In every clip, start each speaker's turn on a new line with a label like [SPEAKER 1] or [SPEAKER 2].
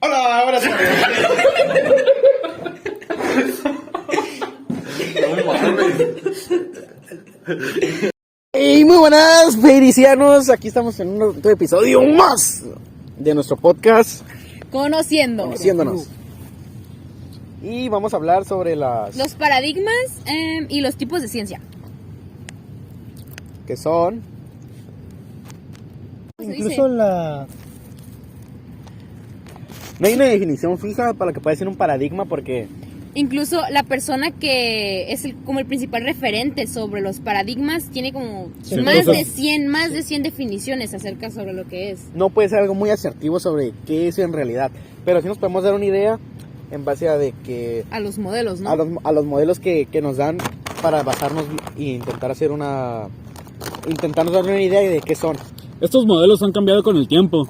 [SPEAKER 1] Hola, ahora sí. Y muy buenas, feiricianos. Aquí estamos en un nuevo episodio más de nuestro podcast Conociéndonos. Y vamos a hablar sobre
[SPEAKER 2] los paradigmas y los tipos de ciencia.
[SPEAKER 1] Que son...
[SPEAKER 3] Incluso
[SPEAKER 1] No hay una definición fija para lo que puede ser un paradigma porque...
[SPEAKER 2] Incluso la persona que es como el principal referente sobre los paradigmas tiene como más de 100 definiciones acerca sobre lo que es.
[SPEAKER 1] No puede ser algo muy asertivo sobre qué es en realidad, pero sí nos podemos dar una idea en base a de que...
[SPEAKER 2] A los modelos, ¿no?
[SPEAKER 1] A los modelos que nos dan para basarnos e intentar hacer intentarnos dar una idea de qué son.
[SPEAKER 3] estos modelos han cambiado con el tiempo.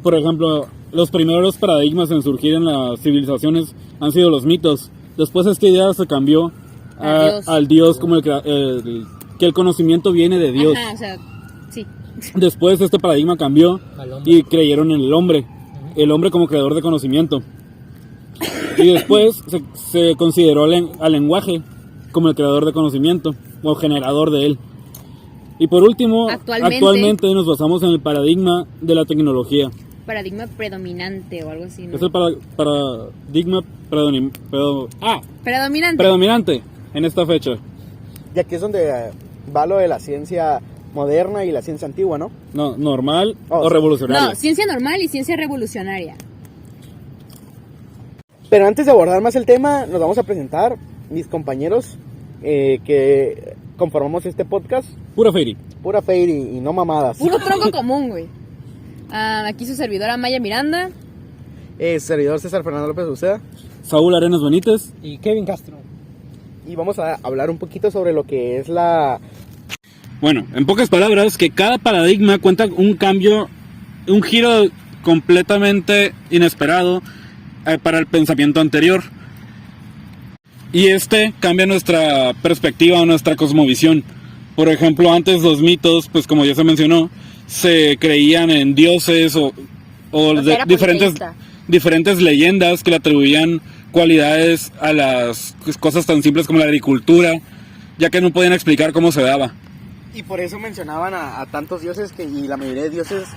[SPEAKER 3] Por ejemplo, los primeros paradigmas en surgir en las civilizaciones han sido los mitos. Después esta idea se cambió al Dios como que el conocimiento viene de Dios.
[SPEAKER 2] Ajá, o sea, sí.
[SPEAKER 3] Después este paradigma cambió y creyeron en el hombre como creador de conocimiento. Y después se consideró al lenguaje como el creador de conocimiento o generador de él. Y por último, actualmente nos basamos en el paradigma de la tecnología.
[SPEAKER 2] Paradigma predominante o algo así, ¿no?
[SPEAKER 3] Es el paradigma predominante en esta fecha.
[SPEAKER 1] Y aquí es donde va lo de la ciencia moderna y la ciencia antigua, ¿no?
[SPEAKER 3] No, normal o revolucionaria.
[SPEAKER 2] No, ciencia normal y ciencia revolucionaria.
[SPEAKER 1] Pero antes de abordar más el tema, nos vamos a presentar mis compañeros que conformamos este podcast.
[SPEAKER 3] Pura Fairy
[SPEAKER 1] y no mamadas.
[SPEAKER 2] Puro tronco común, güey. Aquí su servidora Maya Miranda.
[SPEAKER 1] Servidor César Fernando López Uceda.
[SPEAKER 3] Saúl Arenas Benítez.
[SPEAKER 4] Y Kevin Castro.
[SPEAKER 1] Y vamos a hablar un poquito sobre lo que es
[SPEAKER 3] Bueno, en pocas palabras, que cada paradigma cuenta un cambio, un giro completamente inesperado para el pensamiento anterior. Y cambia nuestra perspectiva o nuestra cosmovisión. Por ejemplo, antes los mitos, pues como ya se mencionó, se creían en dioses o diferentes leyendas que le atribuían cualidades a las cosas tan simples como la agricultura, ya que no podían explicar cómo se daba.
[SPEAKER 1] Y por eso mencionaban a tantos dioses y la mayoría de dioses,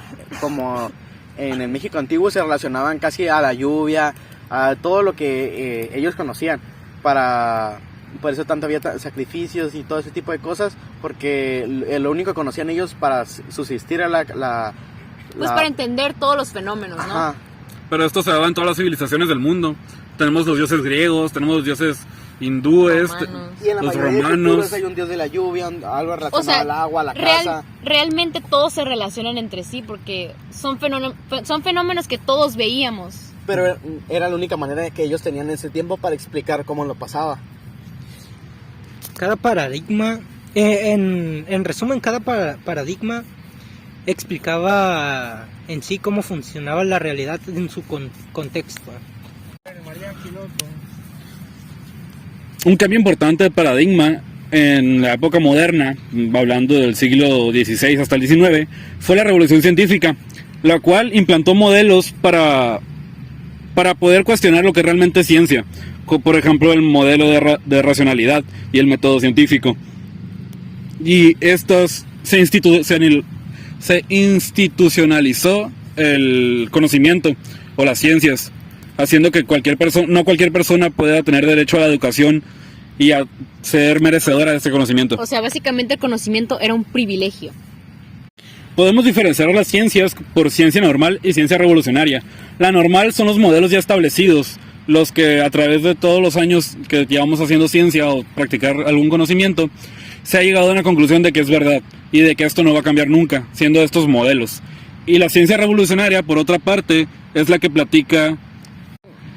[SPEAKER 1] como en el México antiguo, se relacionaban casi a la lluvia, a todo lo que ellos conocían. Por eso tanto había sacrificios y todo ese tipo de cosas, porque lo único que conocían ellos para subsistir era
[SPEAKER 2] para entender todos los fenómenos, ¿no?
[SPEAKER 1] Ajá.
[SPEAKER 3] Pero esto se daba en todas las civilizaciones del mundo. Tenemos los dioses griegos, tenemos los dioses hindúes,
[SPEAKER 1] y en la
[SPEAKER 3] los
[SPEAKER 1] mayoría
[SPEAKER 3] romanos.
[SPEAKER 1] De hay un dios de la lluvia, algo relacionado al agua, a la casa.
[SPEAKER 2] Realmente todos se relacionan entre sí porque son fenómenos que todos veíamos.
[SPEAKER 1] Pero era la única manera que ellos tenían ese tiempo para explicar cómo lo pasaba.
[SPEAKER 4] Cada paradigma, en resumen, cada paradigma explicaba en sí cómo funcionaba la realidad en su contexto.
[SPEAKER 3] Un cambio importante de paradigma en la época moderna, hablando del siglo XVI hasta el XIX, fue la revolución científica, la cual implantó modelos para poder cuestionar lo que realmente es ciencia. Por ejemplo, el modelo de racionalidad y el método científico. Y se institucionalizó el conocimiento o las ciencias, haciendo que no cualquier persona pueda tener derecho a la educación y a ser merecedora de ese conocimiento.
[SPEAKER 2] O sea, básicamente el conocimiento era un privilegio.
[SPEAKER 3] Podemos diferenciar las ciencias por ciencia normal y ciencia revolucionaria. La normal son los modelos ya establecidos, los que a través de todos los años que llevamos haciendo ciencia o practicar algún conocimiento, se ha llegado a una conclusión de que es verdad y de que esto no va a cambiar nunca, siendo estos modelos. Y la ciencia revolucionaria, por otra parte, es la que platica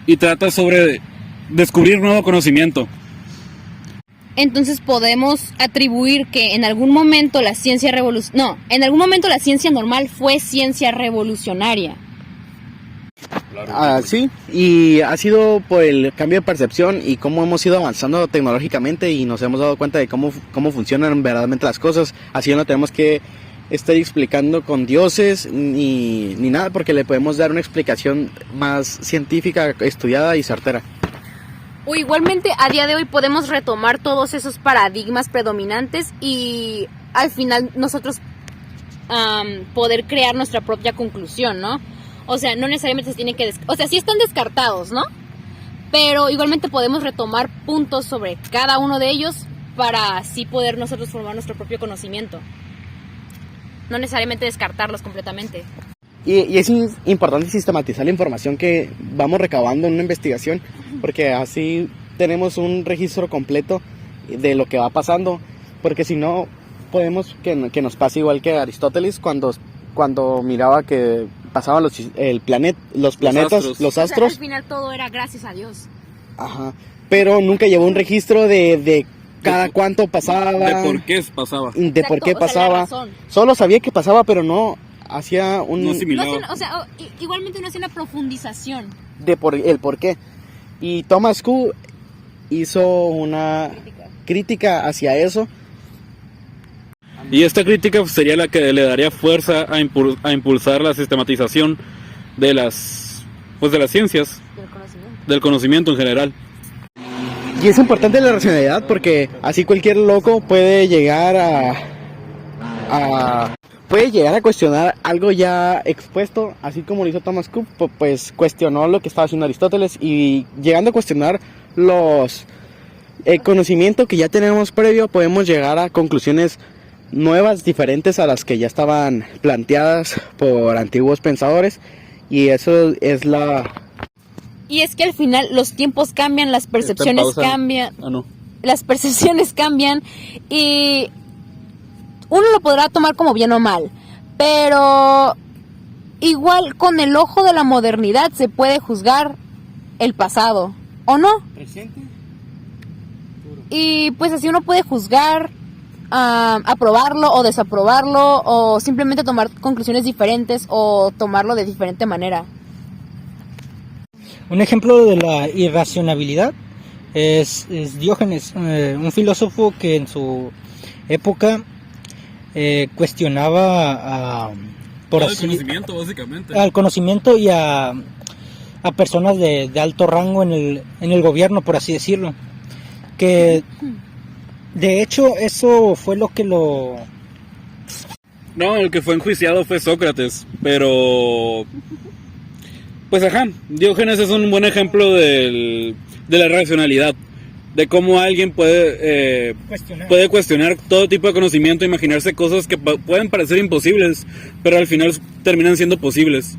[SPEAKER 3] y trata sobre descubrir nuevo conocimiento.
[SPEAKER 2] Entonces podemos atribuir que en algún momento la ciencia normal fue ciencia revolucionaria.
[SPEAKER 1] Sí, y ha sido por el cambio de percepción y cómo hemos ido avanzando tecnológicamente y nos hemos dado cuenta de cómo funcionan verdaderamente las cosas. Así ya no tenemos que estar explicando con dioses ni nada, porque le podemos dar una explicación más científica, estudiada y certera.
[SPEAKER 2] O igualmente a día de hoy podemos retomar todos esos paradigmas predominantes y al final nosotros poder crear nuestra propia conclusión, ¿no? O sea, no necesariamente se tiene que... O sea, sí están descartados, ¿no? Pero igualmente podemos retomar puntos sobre cada uno de ellos para así poder nosotros formar nuestro propio conocimiento. No necesariamente descartarlos completamente.
[SPEAKER 1] Y es importante sistematizar la información que vamos recabando en una investigación, porque así tenemos un registro completo de lo que va pasando, porque si no podemos que nos pase igual que Aristóteles cuando miraba que pasaban los planetas, los astros.
[SPEAKER 2] O sea, al final todo era gracias a Dios.
[SPEAKER 1] Ajá. Pero nunca llevó un registro de cada cuánto pasaba.
[SPEAKER 3] De por qué pasaba.
[SPEAKER 1] De
[SPEAKER 2] Exacto,
[SPEAKER 1] por qué
[SPEAKER 2] o sea,
[SPEAKER 1] pasaba.
[SPEAKER 2] la razón.
[SPEAKER 1] Solo sabía que pasaba, pero no hacía un...
[SPEAKER 3] No asimilaba.
[SPEAKER 2] No hacen- o sea, igualmente no hace una profundización.
[SPEAKER 1] el por qué. Y Thomas Kuhn hizo una crítica hacia eso.
[SPEAKER 3] Y esta crítica sería la que le daría fuerza a impulsar la sistematización de las ciencias,
[SPEAKER 2] Del conocimiento.
[SPEAKER 3] del conocimiento en general.
[SPEAKER 1] Y es importante la racionalidad, porque así cualquier loco puede llegar puede llegar a cuestionar algo ya expuesto, así como lo hizo Thomas Kuhn, pues cuestionó lo que estaba haciendo Aristóteles, y llegando a cuestionar el conocimiento que ya tenemos previo, podemos llegar a conclusiones nuevas, diferentes a las que ya estaban planteadas por antiguos pensadores, y eso es
[SPEAKER 2] Y es que al final los tiempos cambian, las percepciones
[SPEAKER 3] pausa.
[SPEAKER 2] cambian,
[SPEAKER 3] No.
[SPEAKER 2] las percepciones cambian y uno lo podrá tomar como bien o mal, pero igual con el ojo de la modernidad se puede juzgar el pasado, ¿o no?
[SPEAKER 1] presente.
[SPEAKER 2] Y pues así uno puede juzgar, aprobarlo o desaprobarlo, o simplemente tomar conclusiones diferentes o tomarlo de diferente manera.
[SPEAKER 4] Un ejemplo de la irracionalidad es Diógenes, un filósofo que en su época cuestionaba
[SPEAKER 3] Conocimiento, básicamente.
[SPEAKER 4] al conocimiento y a personas de alto rango en el gobierno, por así decirlo. Que de hecho eso fue lo que lo...
[SPEAKER 3] No, el que fue enjuiciado fue Sócrates, pero... Pues ajá, Diógenes es un buen ejemplo de la racionalidad, de cómo alguien puede cuestionar todo tipo de conocimiento, imaginarse cosas que pueden parecer imposibles, pero al final terminan siendo posibles.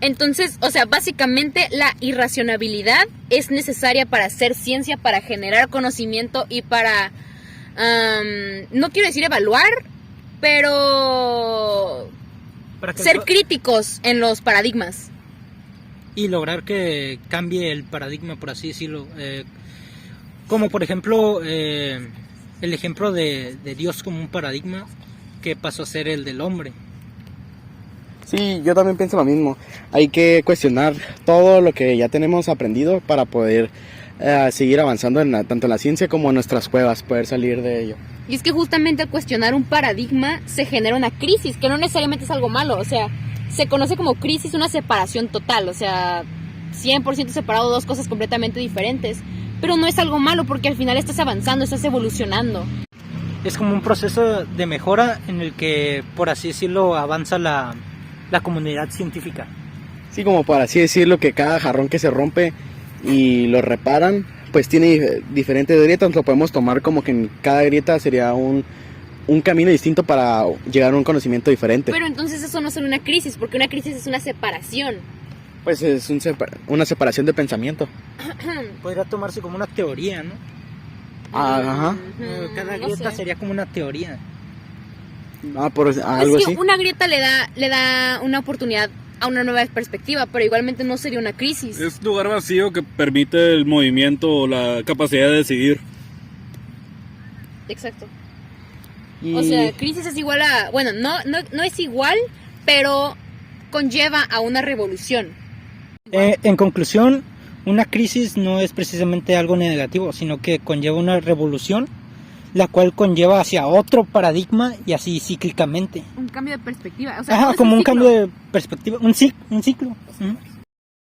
[SPEAKER 2] Entonces, o sea, básicamente la irracionalidad es necesaria para hacer ciencia, para generar conocimiento y para, no quiero decir evaluar, pero
[SPEAKER 4] para que
[SPEAKER 2] ser críticos en los paradigmas.
[SPEAKER 4] y lograr que cambie el paradigma, por así decirlo. Como por ejemplo el ejemplo de Dios como un paradigma que pasó a ser el del hombre.
[SPEAKER 1] Sí, yo también pienso lo mismo. Hay que cuestionar todo lo que ya tenemos aprendido para poder seguir avanzando tanto en la ciencia como en nuestras cuevas, poder salir de ello.
[SPEAKER 2] Y es que justamente al cuestionar un paradigma se genera una crisis, que no necesariamente es algo malo, o sea, se conoce como crisis una separación total, o sea, 100% separado, dos cosas completamente diferentes, pero no es algo malo porque al final estás avanzando, estás evolucionando.
[SPEAKER 4] Es como un proceso de mejora en el que, por así decirlo, avanza la comunidad científica.
[SPEAKER 1] Sí, como por así decirlo, que cada jarrón que se rompe y lo reparan, pues tiene diferentes grietas. Lo podemos tomar como que en cada grieta sería un camino distinto para llegar a un conocimiento diferente.
[SPEAKER 2] Pero entonces eso no es una crisis, porque una crisis es una separación.
[SPEAKER 1] Pues es una separación de pensamiento.
[SPEAKER 4] Podría tomarse como una teoría, ¿no?
[SPEAKER 1] Ajá.
[SPEAKER 4] Cada
[SPEAKER 2] No
[SPEAKER 4] grieta
[SPEAKER 2] sé.
[SPEAKER 4] sería como una teoría.
[SPEAKER 1] Algo
[SPEAKER 2] Es que
[SPEAKER 1] así.
[SPEAKER 2] una grieta le da una oportunidad a una nueva perspectiva, pero igualmente no sería una crisis.
[SPEAKER 3] Es lugar vacío que permite el movimiento o la capacidad de decidir.
[SPEAKER 2] Exacto.
[SPEAKER 1] Y-
[SPEAKER 2] O sea, crisis es igual a... Bueno, no es igual, pero conlleva a una revolución.
[SPEAKER 4] En conclusión, una crisis no es precisamente algo negativo, sino que conlleva una revolución, la cual conlleva hacia otro paradigma y así cíclicamente.
[SPEAKER 2] Un cambio de perspectiva. O sea,
[SPEAKER 4] Ajá,
[SPEAKER 2] todo es
[SPEAKER 4] como un
[SPEAKER 2] ciclo.
[SPEAKER 4] cambio de perspectiva, un ciclo. Ujú.